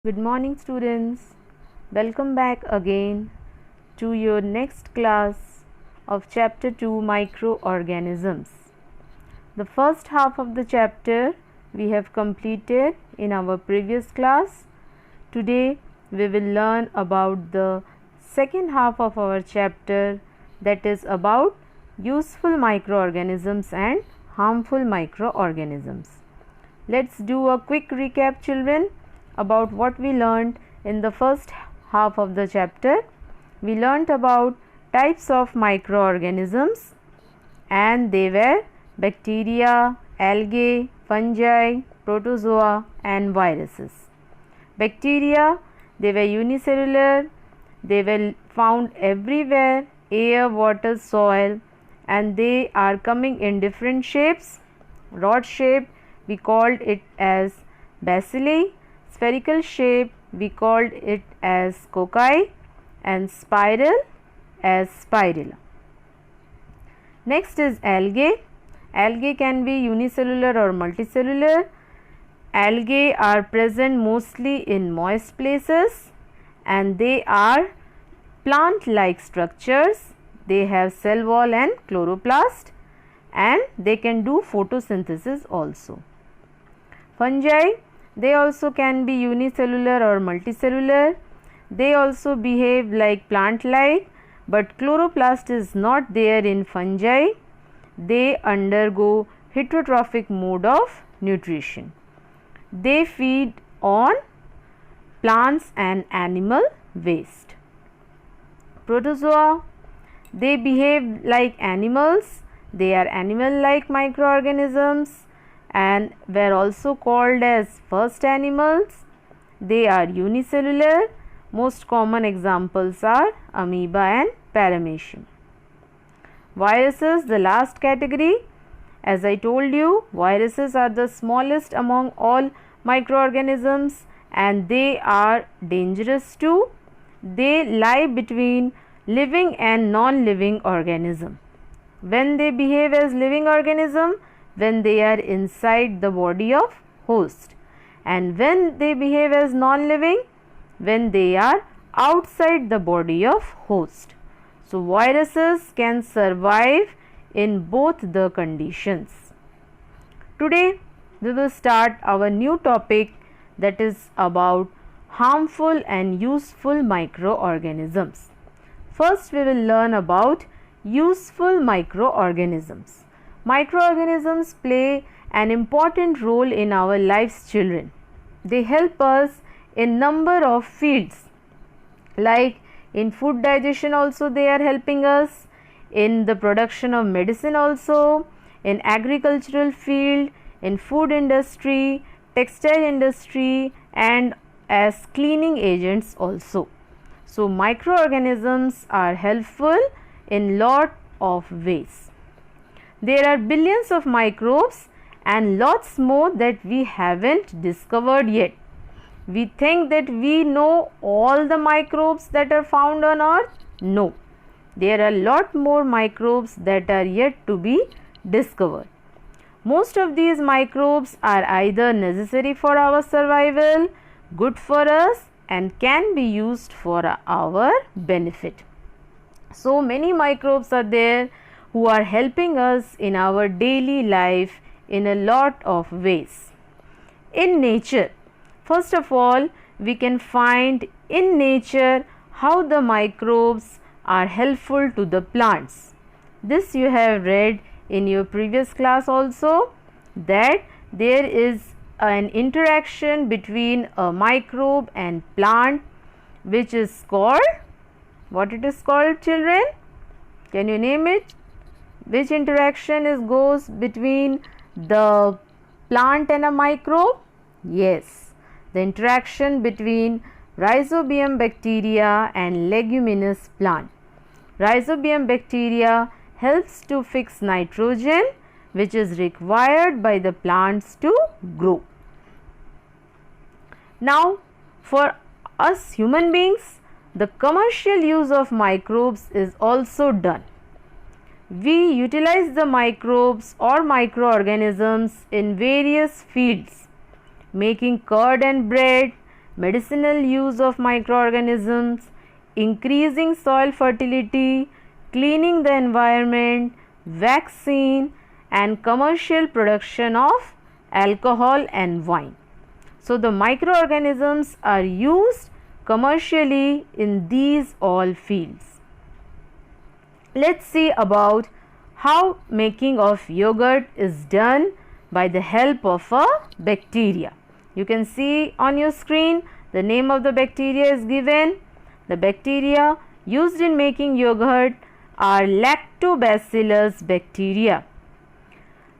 Good morning, students. Welcome back again to your next class of Chapter 2 Microorganisms. The first half of the chapter we have completed in our previous class. Today we will learn about the second half of our chapter, that is about useful microorganisms and harmful microorganisms. Let's do a quick recap, children, about what we learned in the first half of the chapter. We learnt about types of microorganisms, and they were bacteria, algae, fungi, protozoa and viruses. Bacteria, they were unicellular, they were found everywhere, air, water, soil, and they are coming in different shapes. Rod shape, we called it as bacilli. Spherical shape, we called it as cocci, and spiral as spirilla. Next is algae. Algae can be unicellular or multicellular. Algae are present mostly in moist places, and they are plant-like structures. They have cell wall and chloroplast, and they can do photosynthesis also. Fungi, they also can be unicellular or multicellular. They also behave like plant-like, but chloroplast is not there in fungi. They undergo heterotrophic mode of nutrition. They feed on plants and animal waste. Protozoa, they behave like animals. They are animal-like microorganisms and were also called as first animals. They are unicellular. Most common examples are amoeba and paramecium. Viruses, the last category. As I told you, viruses are the smallest among all microorganisms, and they are dangerous too. They lie between living and non-living organism. When they behave as living organism, when they are inside the body of host, and when they behave as non-living, when they are outside the body of host. So viruses can survive in both the conditions. Today we will start our new topic, that is about harmful and useful microorganisms. First we will learn about useful microorganisms. Microorganisms play an important role in our lives, children. They help us in number of fields, like in food digestion also they are helping us, in the production of medicine also, in agricultural field, in food industry, textile industry, and as cleaning agents also. So microorganisms are helpful in lot of ways. There are billions of microbes and lots more that we haven't discovered yet. We think that we know all the microbes that are found on earth. No, there are a lot more microbes that are yet to be discovered. Most of these microbes are either necessary for our survival, good for us, and can be used for our benefit. So many microbes are there who are helping us in our daily life in a lot of ways. In nature, first of all, we can find in nature how the microbes are helpful to the plants. This you have read in your previous class also, that there is an interaction between a microbe and plant, which is called, what it is called, children? Can you name it? Which interaction goes between the plant and a microbe? Yes, the interaction between Rhizobium bacteria and leguminous plant. Rhizobium bacteria helps to fix nitrogen, which is required by the plants to grow. Now, for us human beings, the commercial use of microbes is also done. We utilize the microbes or microorganisms in various fields, making curd and bread, medicinal use of microorganisms, increasing soil fertility, cleaning the environment, vaccine, and commercial production of alcohol and wine. So the microorganisms are used commercially in these all fields. Let's see about how making of yogurt is done by the help of a bacteria. You can see on your screen the name of the bacteria is given. The bacteria used in making yogurt are lactobacillus bacteria.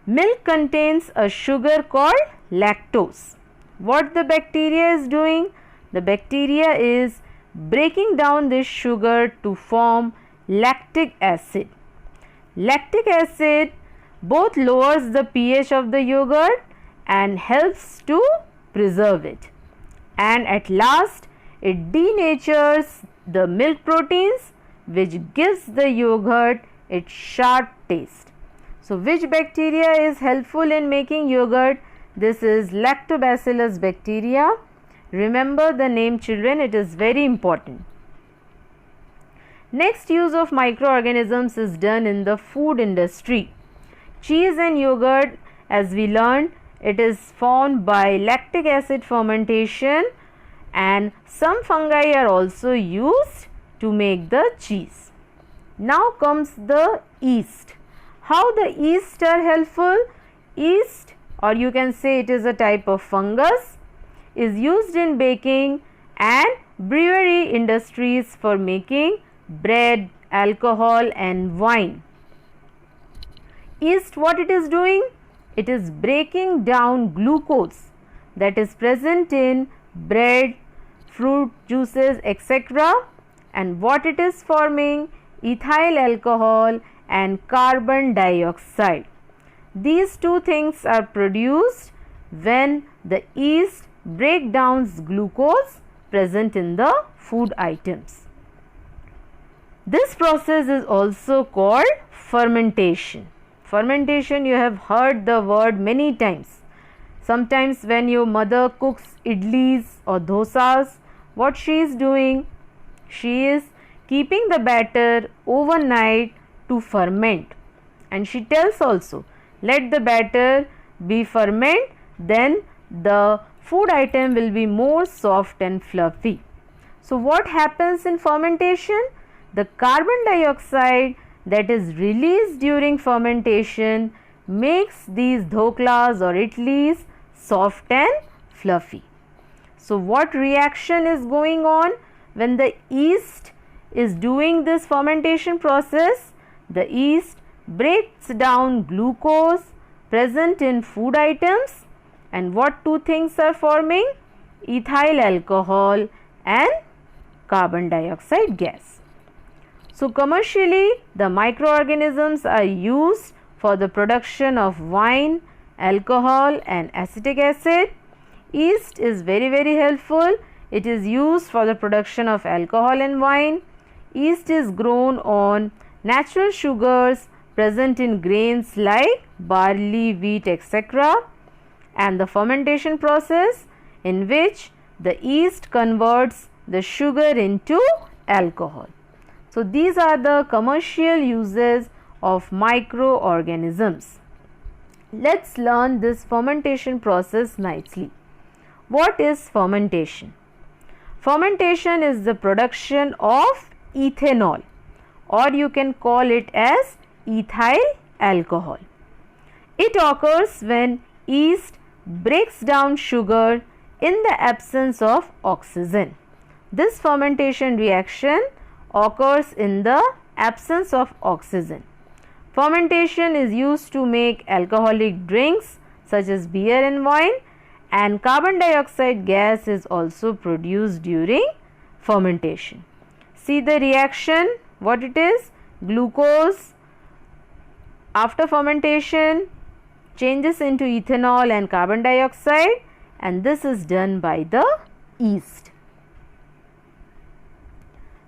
Milk contains a sugar called lactose. What the bacteria is doing? The bacteria is breaking down this sugar to form lactic acid. Lactic acid both lowers the pH of the yogurt and helps to preserve it. And at last, it denatures the milk proteins, which gives the yogurt its sharp taste. So which bacteria is helpful in making yogurt? This is lactobacillus bacteria. Remember the name, children, it is very important. Next use of microorganisms is done in the food industry. Cheese and yogurt, as we learned, it is formed by lactic acid fermentation, and some fungi are also used to make the cheese. Now comes the yeast. How the yeast are helpful? Yeast, or you can say it is a type of fungus, is used in baking and brewery industries for making bread, alcohol and wine. Yeast, what it is doing? It is breaking down glucose that is present in bread, fruit juices, etc. and what it is forming? Ethyl alcohol and carbon dioxide. These two things are produced when the yeast break down glucose present in the food items. This process is also called fermentation. Fermentation, you have heard the word many times. Sometimes when your mother cooks idlis or dosas, what she is doing? She is keeping the batter overnight to ferment, and she tells also, let the batter be ferment, then the food item will be more soft and fluffy. So what happens in fermentation? The carbon dioxide that is released during fermentation makes these dhoklas or idlis soft and fluffy. So what reaction is going on when the yeast is doing this fermentation process? The yeast breaks down glucose present in food items, and what two things are forming? Ethyl alcohol and carbon dioxide gas. So commercially, the microorganisms are used for the production of wine, alcohol and acetic acid. Yeast is very helpful. It is used for the production of alcohol and wine. Yeast is grown on natural sugars present in grains like barley, wheat, etc. and the fermentation process in which the yeast converts the sugar into alcohol. So these are the commercial uses of microorganisms. Let's learn this fermentation process nicely. What is fermentation? Fermentation is the production of ethanol, or you can call it as ethyl alcohol. It occurs when yeast breaks down sugar in the absence of oxygen. This fermentation reaction occurs in the absence of oxygen. Fermentation is used to make alcoholic drinks such as beer and wine, and carbon dioxide gas is also produced during fermentation. See the reaction, what it is? Glucose after fermentation changes into ethanol and carbon dioxide, and this is done by the yeast.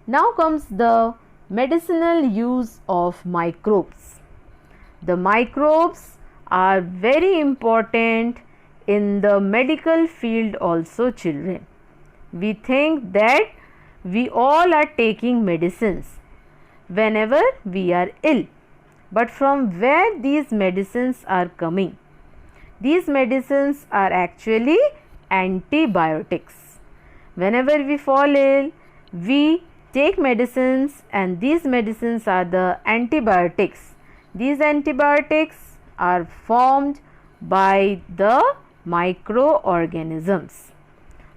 Now comes the medicinal use of microbes. The microbes are very important in the medical field also, children. we think that we all are taking medicines whenever we are ill. But from where these medicines are coming? These medicines are actually antibiotics. Whenever we fall ill, we take medicines, and these medicines are the antibiotics. These antibiotics are formed by the microorganisms.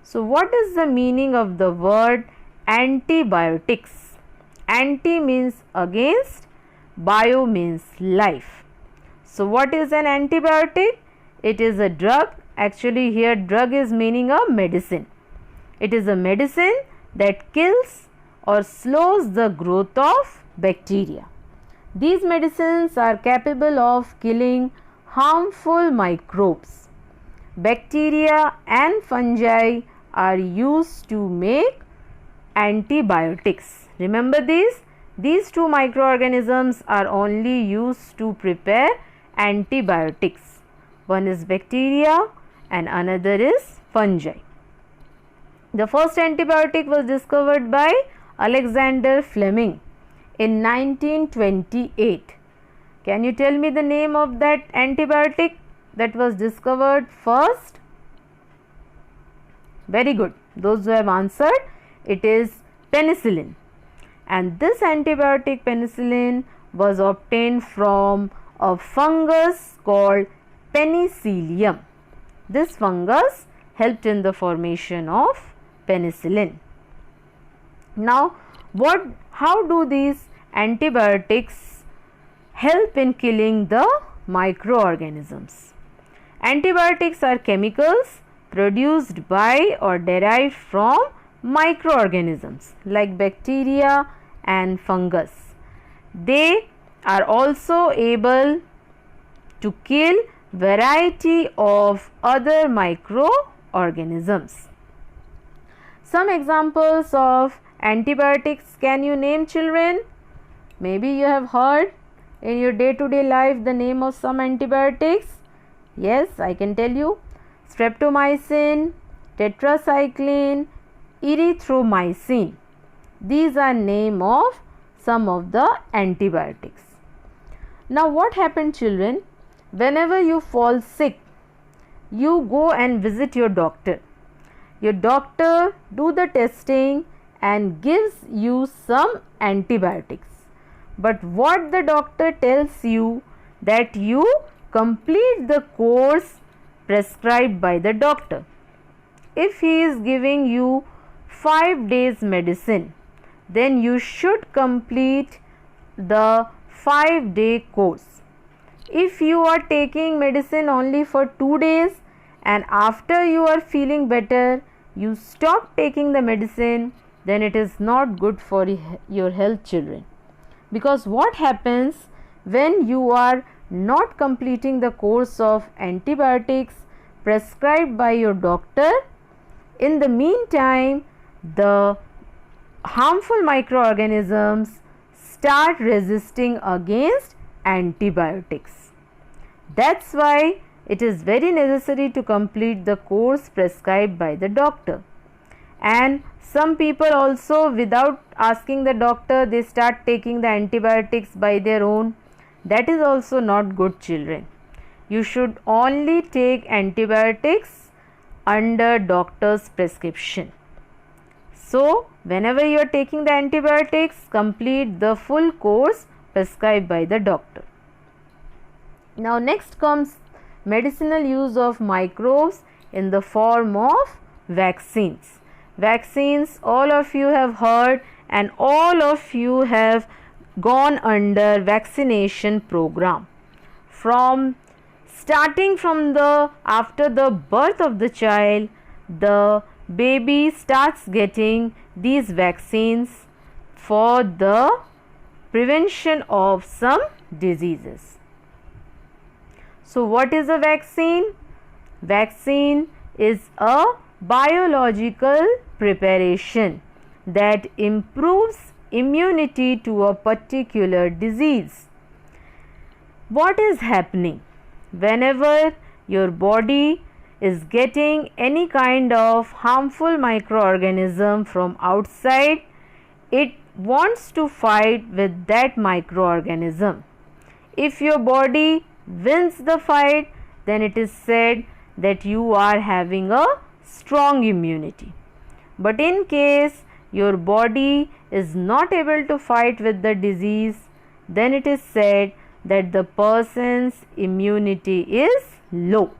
So what is the meaning of the word antibiotics? Anti means against, bio means life. So what is an antibiotic? It is a drug. Actually here drug is meaning a medicine. It is a medicine that kills or slows the growth of bacteria. These medicines are capable of killing harmful microbes. Bacteria and fungi are used to make antibiotics. Remember these? These two microorganisms are only used to prepare antibiotics. One is bacteria and another is fungi. The first antibiotic was discovered by Alexander Fleming in 1928. Can you tell me the name of that antibiotic that was discovered first? Very good. Those who have answered, it is penicillin. And this antibiotic penicillin was obtained from a fungus called Penicillium. This fungus helped in the formation of penicillin. Now, how do these antibiotics help in killing the microorganisms? Antibiotics are chemicals produced by or derived from microorganisms like bacteria and fungus. They are also able to kill variety of other microorganisms. Some examples of antibiotics can you name, children? Maybe you have heard in your day-to-day life the name of some antibiotics. Yes, I can tell you. Streptomycin, tetracycline, erythromycin. These are name of some of the antibiotics. Now what happened, children? Whenever you fall sick, you go and visit your doctor. Your doctor do the testing and gives you some antibiotics. But what the doctor tells you, that you complete the course prescribed by the doctor. If he is giving you 5 days medicine, then you should complete the 5-day course. If you are taking medicine only for 2 days and after you are feeling better, you stop taking the medicine, then it is not good for your health, children. Because what happens when you are not completing the course of antibiotics prescribed by your doctor? In the meantime, the harmful microorganisms start resisting against antibiotics. That's why it is very necessary to complete the course prescribed by the doctor. And some people also, without asking the doctor, they start taking the antibiotics by their own. That is also not good, children. You should only take antibiotics under doctor's prescription. So, whenever you are taking the antibiotics, complete the full course prescribed by the doctor. Now, next comes medicinal use of microbes in the form of vaccines. Vaccines, all of you have heard and all of you have gone under vaccination program. Starting from after the birth of the child, the baby starts getting these vaccines for the prevention of some diseases. So what is a vaccine? Vaccine is a biological preparation that improves immunity to a particular disease. What is happening? Whenever your body is getting any kind of harmful microorganism from outside, it wants to fight with that microorganism. If your body wins the fight, then it is said that you are having a strong immunity. But in case your body is not able to fight with the disease, then it is said that the person's immunity is low.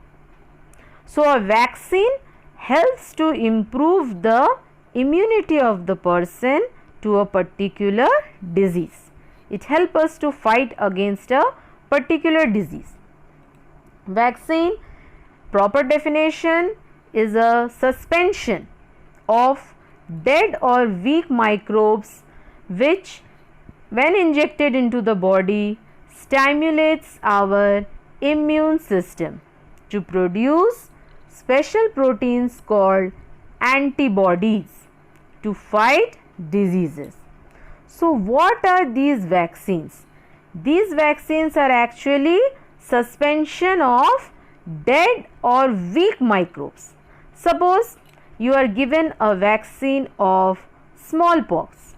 So a vaccine helps to improve the immunity of the person to a particular disease. It helps us to fight against a particular disease. Vaccine, proper definition, is a suspension of dead or weak microbes which, when injected into the body, stimulates our immune system to produce special proteins called antibodies to fight diseases. So what are these vaccines? These vaccines are actually suspension of dead or weak microbes. Suppose you are given a vaccine of smallpox.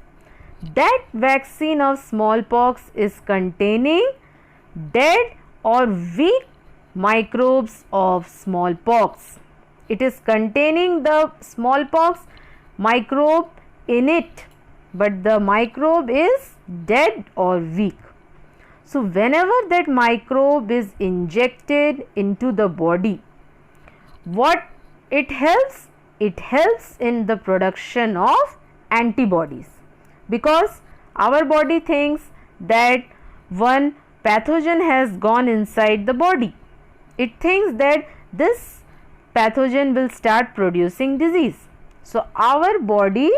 That vaccine of smallpox is containing dead or weak microbes of smallpox. It is containing the smallpox microbe in it, but the microbe is dead or weak. So whenever that microbe is injected into the body, what it helps? It helps in the production of antibodies, because our body thinks that one pathogen has gone inside the body. It thinks that this pathogen will start producing disease. So our body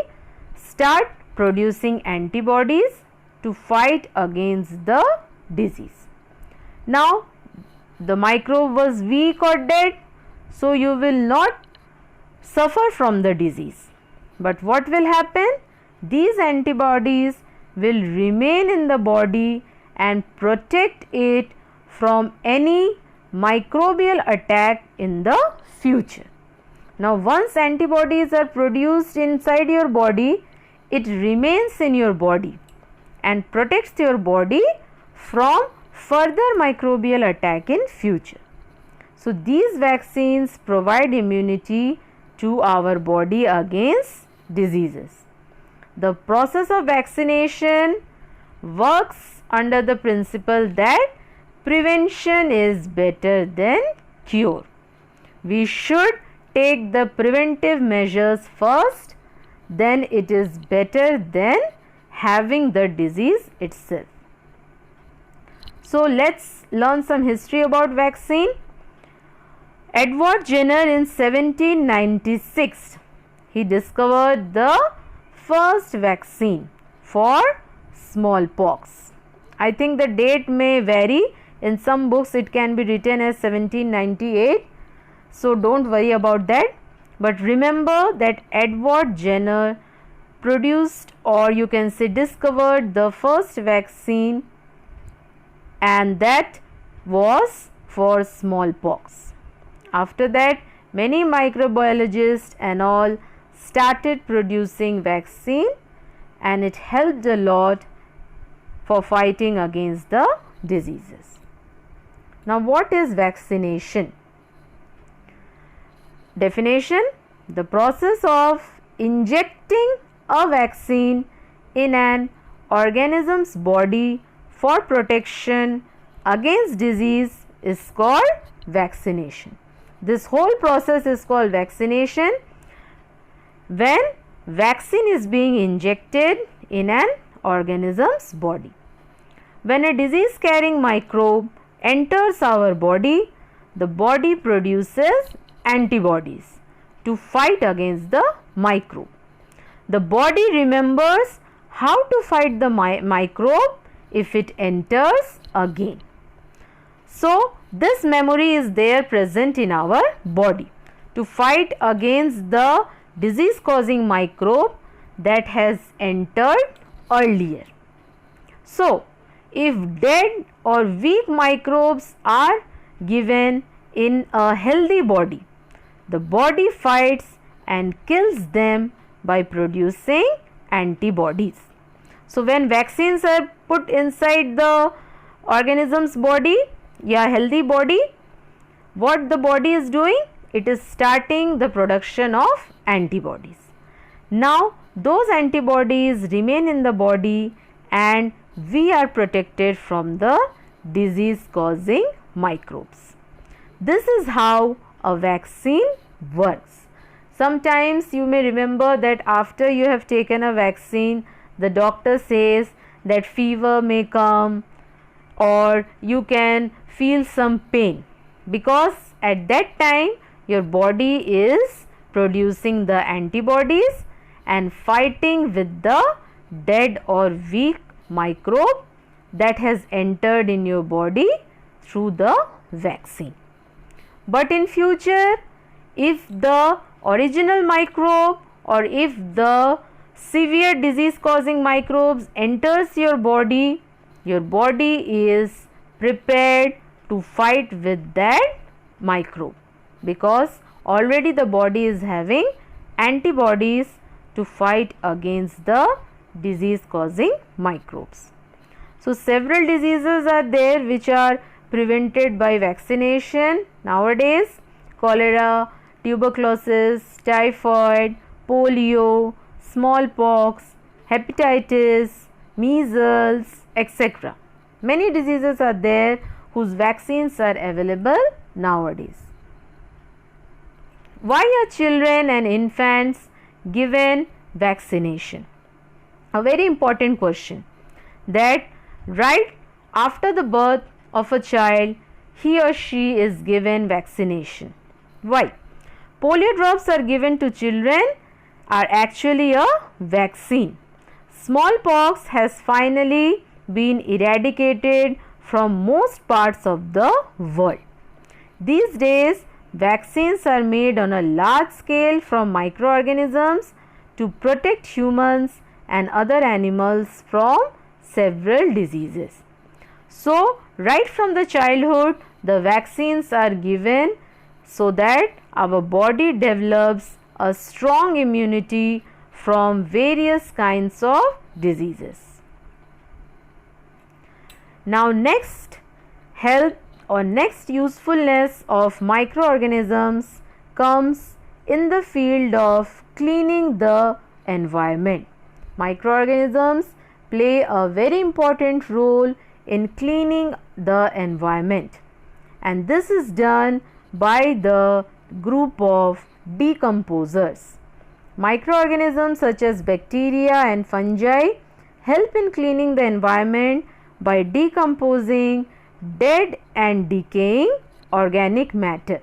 start producing antibodies to fight against the disease. Now the microbe was weak or dead, so you will not suffer from the disease. But what will happen? These antibodies will remain in the body and protect it from any microbial attack in the future. Now once antibodies are produced inside your body, it remains in your body and protects your body from further microbial attack in future. So these vaccines provide immunity to our body against diseases. The process of vaccination works under the principle that prevention is better than cure. We should take the preventive measures first, then it is better than having the disease itself. So let's learn some history about vaccine. Edward Jenner in 1796, he discovered the first vaccine for smallpox. I think the date may vary. In some books it can be written as 1798. So don't worry about that. But remember that Edward Jenner produced, or you can say discovered, the first vaccine, and that was for smallpox. After that, many microbiologists and all started producing vaccine, and it helped a lot for fighting against the diseases. Now what is vaccination? Definition: the process of injecting a vaccine in an organism's body for protection against disease is called vaccination. This whole process is called vaccination when vaccine is being injected in an organism's body. When a disease carrying microbe enters our body, the body produces antibodies to fight against the microbe. The body remembers how to fight the microbe if it enters again. So this memory is there present in our body to fight against the disease causing microbe that has entered earlier. So if dead or weak microbes are given in a healthy body, the body fights and kills them by producing antibodies. So when vaccines are put inside the organism's body, healthy body, what the body is doing? It is starting the production of antibodies. Now those antibodies remain in the body and we are protected from the disease causing microbes. This is how a vaccine works. Sometimes you may remember that after you have taken a vaccine, the doctor says that fever may come or you can feel some pain, because at that time your body is producing the antibodies and fighting with the dead or weak microbe that has entered in your body through the vaccine. But in future, if the original microbe or if the severe disease causing microbes enters your body is prepared to fight with that microbe, because already the body is having antibodies to fight against the disease causing microbes. So several diseases are there which are prevented by vaccination nowadays: cholera, tuberculosis, typhoid, polio, smallpox, hepatitis, measles, etc. Many diseases are there whose vaccines are available nowadays. Why are children and infants given vaccination? A very important question, that right after the birth of a child, he or she is given vaccination. Why? Polio drops are given to children are actually a vaccine. Smallpox has finally been eradicated from most parts of the world. These days, vaccines are made on a large scale from microorganisms to protect humans and other animals from several diseases. So, right from the childhood, the vaccines are given so that our body develops a strong immunity from various kinds of diseases. Now, next help or next usefulness of microorganisms comes in the field of cleaning the environment. Microorganisms play a very important role in cleaning the environment, and this is done by the group of decomposers. Microorganisms such as bacteria and fungi help in cleaning the environment by decomposing dead and decaying organic matter.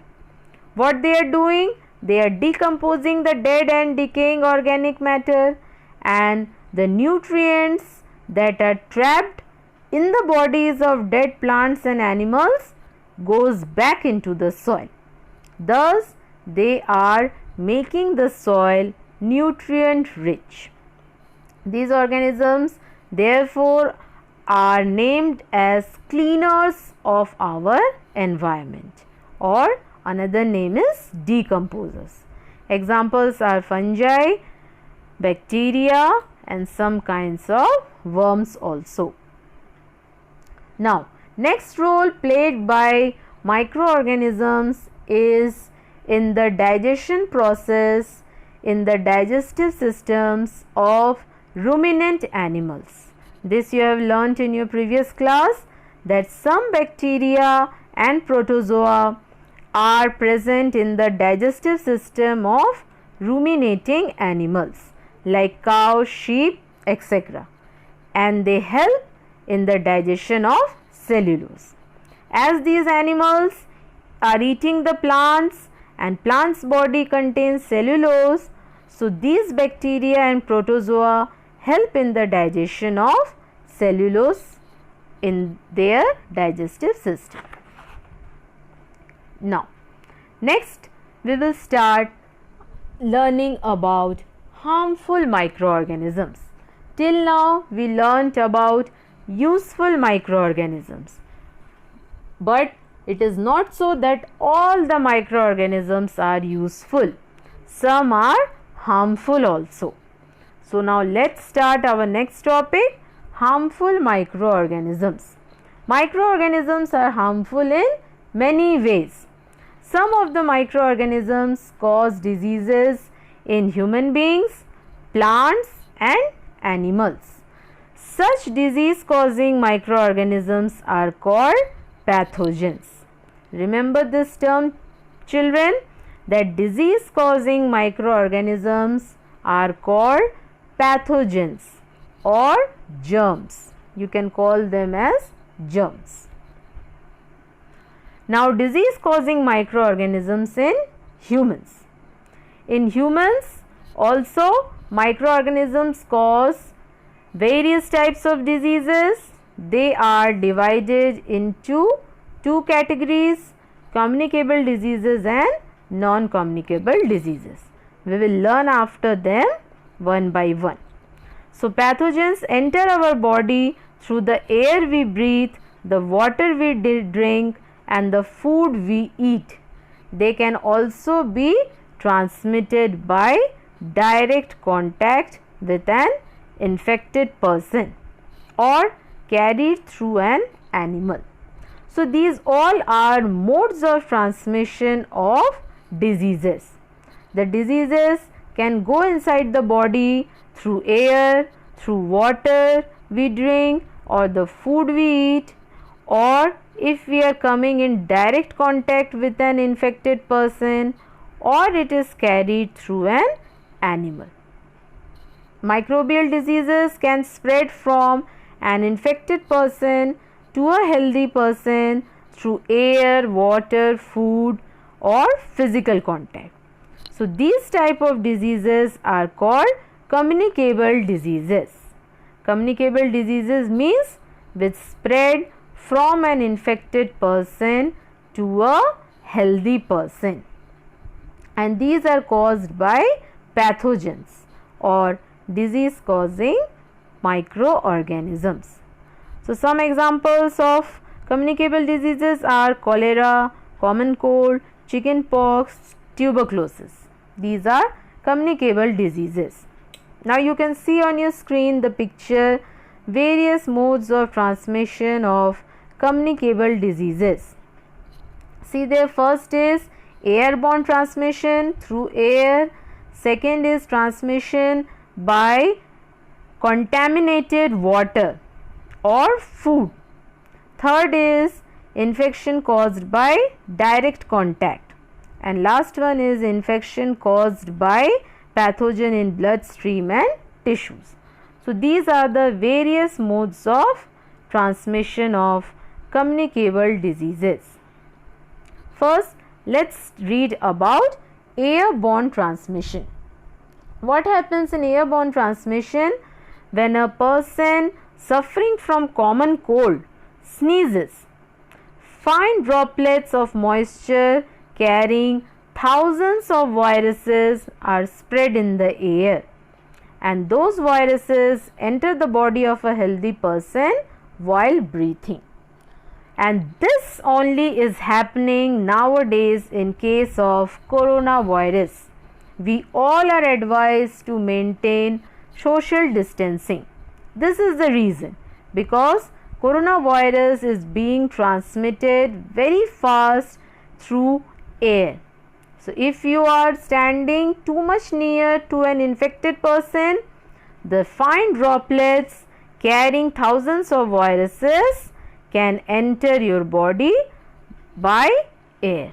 What they are doing? They are decomposing the dead and decaying organic matter, and the nutrients that are trapped in the bodies of dead plants and animals goes back into the soil. Thus, they are making the soil nutrient rich. These organisms therefore are named as cleaners of our environment, or another name is decomposers. Examples are fungi, bacteria, and some kinds of worms also. Now, next role played by microorganisms is in the digestion process in the digestive systems of ruminant animals. This you have learnt in your previous class, that some bacteria and protozoa are present in the digestive system of ruminating animals like cow, sheep, etc., and they help in the digestion of cellulose. As these animals are eating the plants and plants body contains cellulose, so these bacteria and protozoa help in the digestion of cellulose in their digestive system. Now, next we will start learning about harmful microorganisms. Till now we learnt about useful microorganisms, but it is not so that all the microorganisms are useful. Some are harmful also. So now let's start our next topic, harmful microorganisms. Microorganisms are harmful in many ways. Some of the microorganisms cause diseases in human beings, plants and animals. Such disease causing microorganisms are called pathogens. Remember this term, children, that disease causing microorganisms are called pathogens or germs. You can call them as germs. Now, disease causing microorganisms in humans. In humans also microorganisms cause various types of diseases. They are divided into two categories, communicable diseases and non-communicable diseases. We will learn after them one by one. So, pathogens enter our body through the air we breathe, the water we drink and the food we eat. They can also be transmitted by direct contact with an infected person or carried through an animal. So, these all are modes of transmission of diseases. The diseases can go inside the body through air, through water we drink or the food we eat, or if we are coming in direct contact with an infected person, or it is carried through an animal. Microbial diseases can spread from an infected person to a healthy person through air, water, food or physical contact. So, these type of diseases are called communicable diseases. Communicable diseases means which spread from an infected person to a healthy person, and these are caused by pathogens or disease causing microorganisms. So, some examples of communicable diseases are cholera, common cold, chicken pox, tuberculosis. These are communicable diseases. Now, you can see on your screen the picture, various modes of transmission of communicable diseases. See there, first is airborne transmission through air, second is transmission by contaminated water or food, third is infection caused by direct contact, and last one is infection caused by pathogen in bloodstream and tissues. So, these are the various modes of transmission of communicable diseases. First, let's read about airborne transmission. What happens in airborne transmission? When a person suffering from common cold sneezes, fine droplets of moisture carrying thousands of viruses are spread in the air, and those viruses enter the body of a healthy person while breathing. And this only is happening nowadays in case of coronavirus. We all are advised to maintain social distancing. This is the reason, because coronavirus is being transmitted very fast through air. So, if you are standing too much near to an infected person, the fine droplets carrying thousands of viruses can enter your body by air.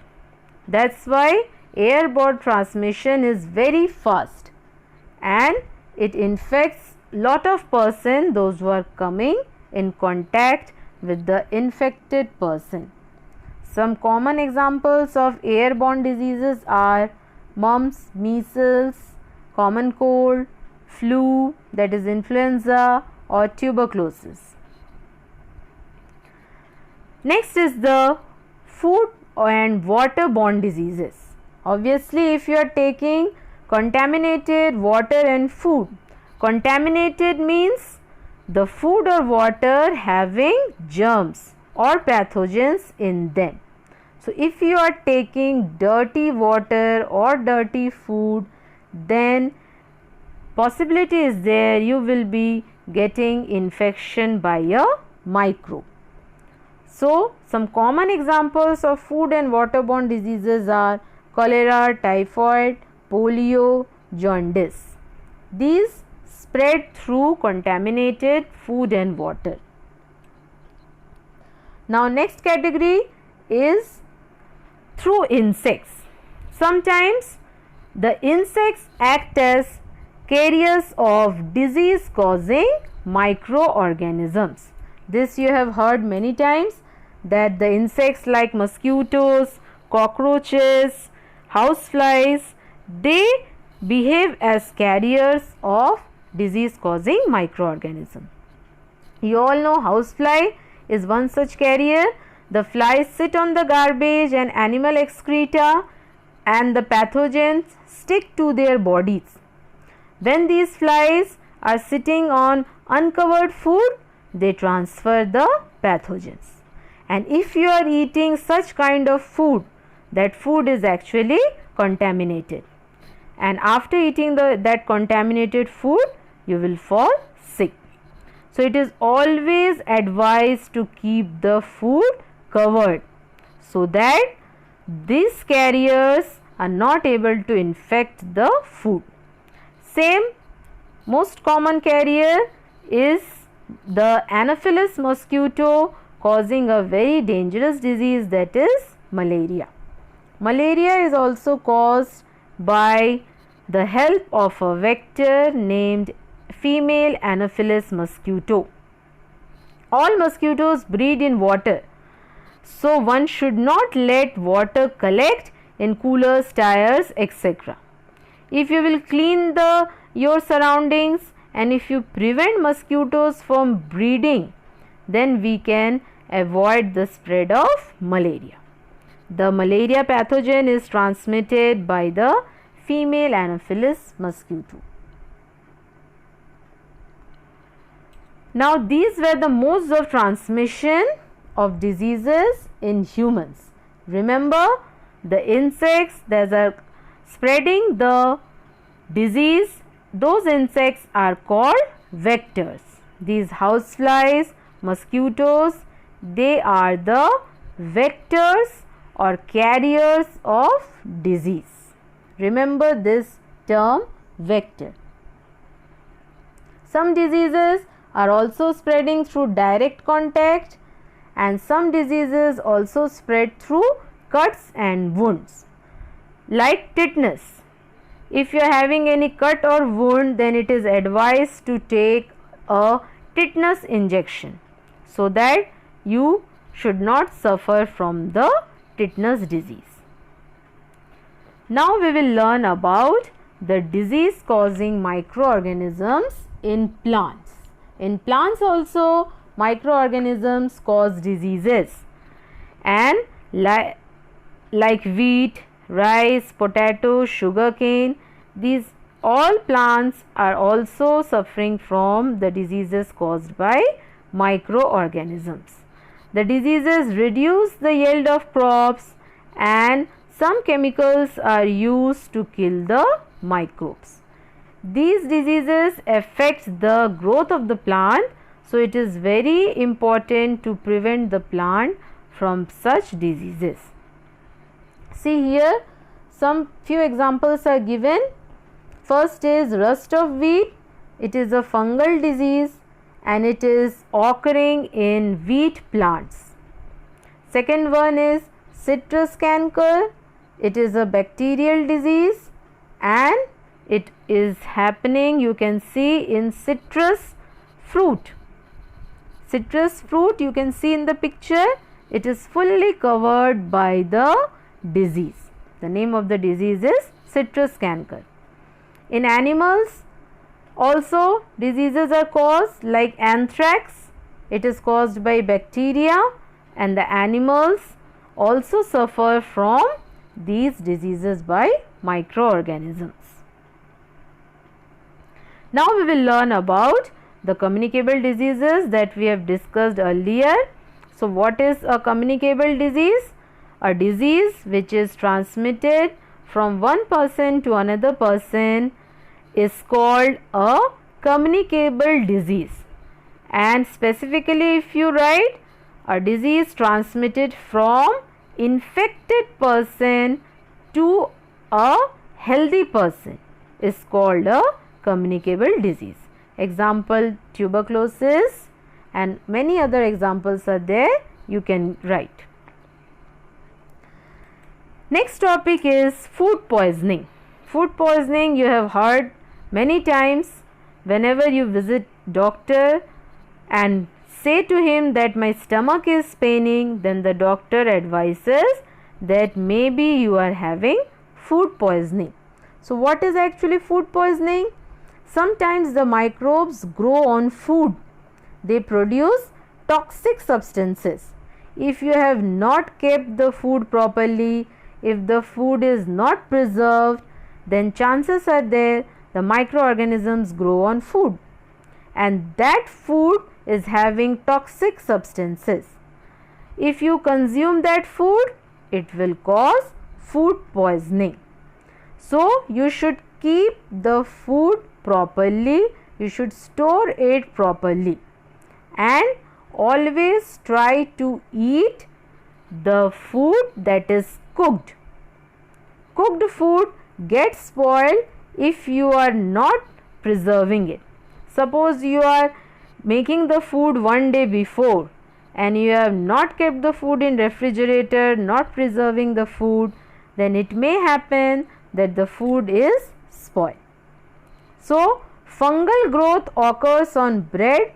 That's why airborne transmission is very fast and it infects lot of person, those who are coming in contact with the infected person. Some common examples of airborne diseases are mumps, measles, common cold, flu, that is influenza, or tuberculosis. Next is the food and waterborne diseases. Obviously, if you are taking contaminated water and food, contaminated means the food or water having germs or pathogens in them. So if you are taking dirty water or dirty food, then possibility is there you will be getting infection by a microbe. So some common examples of food and waterborne diseases are cholera, typhoid, polio, jaundice. These spread through contaminated food and water. Now next category is through insects. Sometimes the insects act as carriers of disease causing microorganisms. This you have heard many times, that the insects like mosquitoes, cockroaches, houseflies, they behave as carriers of disease causing microorganism. You all know housefly is one such carrier. The flies sit on the garbage and animal excreta, and the pathogens stick to their bodies. When these flies are sitting on uncovered food, they transfer the pathogens. And if you are eating such kind of food, that food is actually contaminated, and after eating that contaminated food, you will fall sick. So it is always advised to keep the food covered so that these carriers are not able to infect the food. Same most common carrier is the Anopheles mosquito, causing a very dangerous disease, that is malaria. Malaria is also caused by the help of a vector named female Anopheles mosquito. All mosquitoes breed in water, so one should not let water collect in coolers, tires, etc. If you will clean your surroundings and if you prevent mosquitoes from breeding, then we can avoid the spread of malaria. The malaria pathogen is transmitted by the female Anopheles mosquito. Now these were the modes of transmission of diseases in humans. Remember, the insects that are spreading the disease, those insects are called vectors. These houseflies, mosquitoes, they are the vectors or carriers of disease. Remember this term, vector. Some diseases are also spreading through direct contact, and some diseases also spread through cuts and wounds, like tetanus. If you are having any cut or wound, then it is advised to take a tetanus injection so that you should not suffer from the tetanus disease. Now we will learn about the disease causing microorganisms in plants. In plants also microorganisms cause diseases, and like wheat, rice, potato, sugarcane, these all plants are also suffering from the diseases caused by microorganisms. The diseases reduce the yield of crops, and some chemicals are used to kill the microbes. These diseases affect the growth of the plant, so it is very important to prevent the plant from such diseases. See here, some few examples are given. First is rust of wheat. It is a fungal disease and it is occurring in wheat plants. Second one is citrus canker. It is a bacterial disease and it is happening, you can see, in citrus fruit. Citrus fruit, you can see in the picture, it is fully covered by the disease. The name of the disease is citrus canker. In animals also diseases are caused, like anthrax. It is caused by bacteria, and the animals also suffer from these diseases by microorganisms. Now we will learn about the communicable diseases that we have discussed earlier. So what is a communicable disease? a disease which is transmitted from one person to another person is called a communicable disease. And specifically, if you write a disease transmitted from infected person to a healthy person is called a communicable disease. Example, tuberculosis, and many other examples are there, you can write. Next topic is food poisoning. Food poisoning you have heard many times. Whenever you visit doctor and say to him that my stomach is paining, then the doctor advises that maybe you are having food poisoning. So what is actually food poisoning? Sometimes the microbes grow on food. They produce toxic substances. If you have not kept the food properly, if the food is not preserved, then chances are there the microorganisms grow on food, and that food is having toxic substances. If you consume that food, it will cause food poisoning. So you should keep the food properly, you should store it properly, and always try to eat the food that is cooked. Cooked food gets spoiled if you are not preserving it. Suppose you are making the food one day before and you have not kept the food in refrigerator, not preserving the food, then it may happen that the food is spoiled. So fungal growth occurs on bread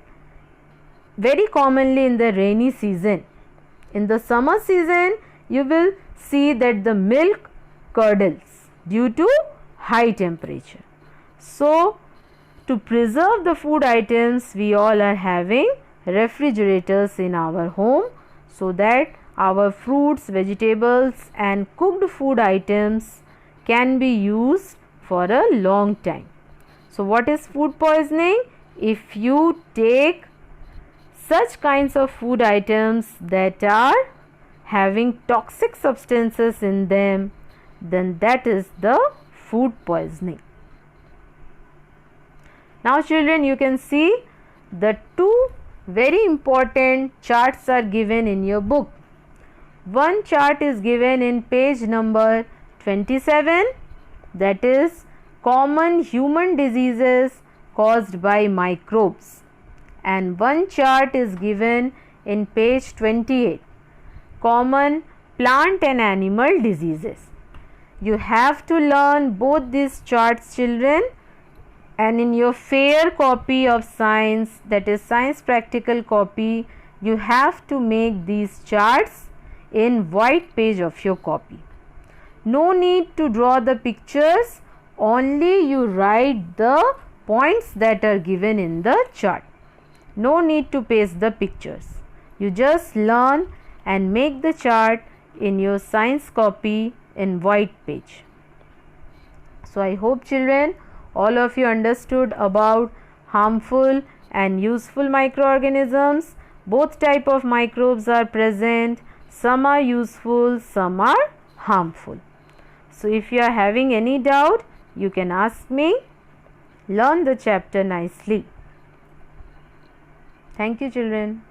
very commonly in the rainy season. In the summer season, you will see that the milk curdles due to high temperature. So to preserve the food items, we all are having refrigerators in our home so that our fruits, vegetables and cooked food items can be used for a long time. So what is food poisoning? If you take such kinds of food items that are having toxic substances in them, then that is the food poisoning. Now children, you can see the two very important charts are given in your book. One chart is given in page number 27, that is common human diseases caused by microbes, and one chart is given in page 28, common plant and animal diseases. You have to learn both these charts, children, and in your fair copy of science, that is science practical copy, you have to make these charts in white page of your copy. No need to draw the pictures, only you write the points that are given in the chart. No need to paste the pictures. You just learn and make the chart in your science copy in white page. So I hope children, all of you understood about harmful and useful microorganisms. Both type of microbes are present. Some are useful, some are harmful. So if you are having any doubt, you can ask me. Learn the chapter nicely. Thank you children.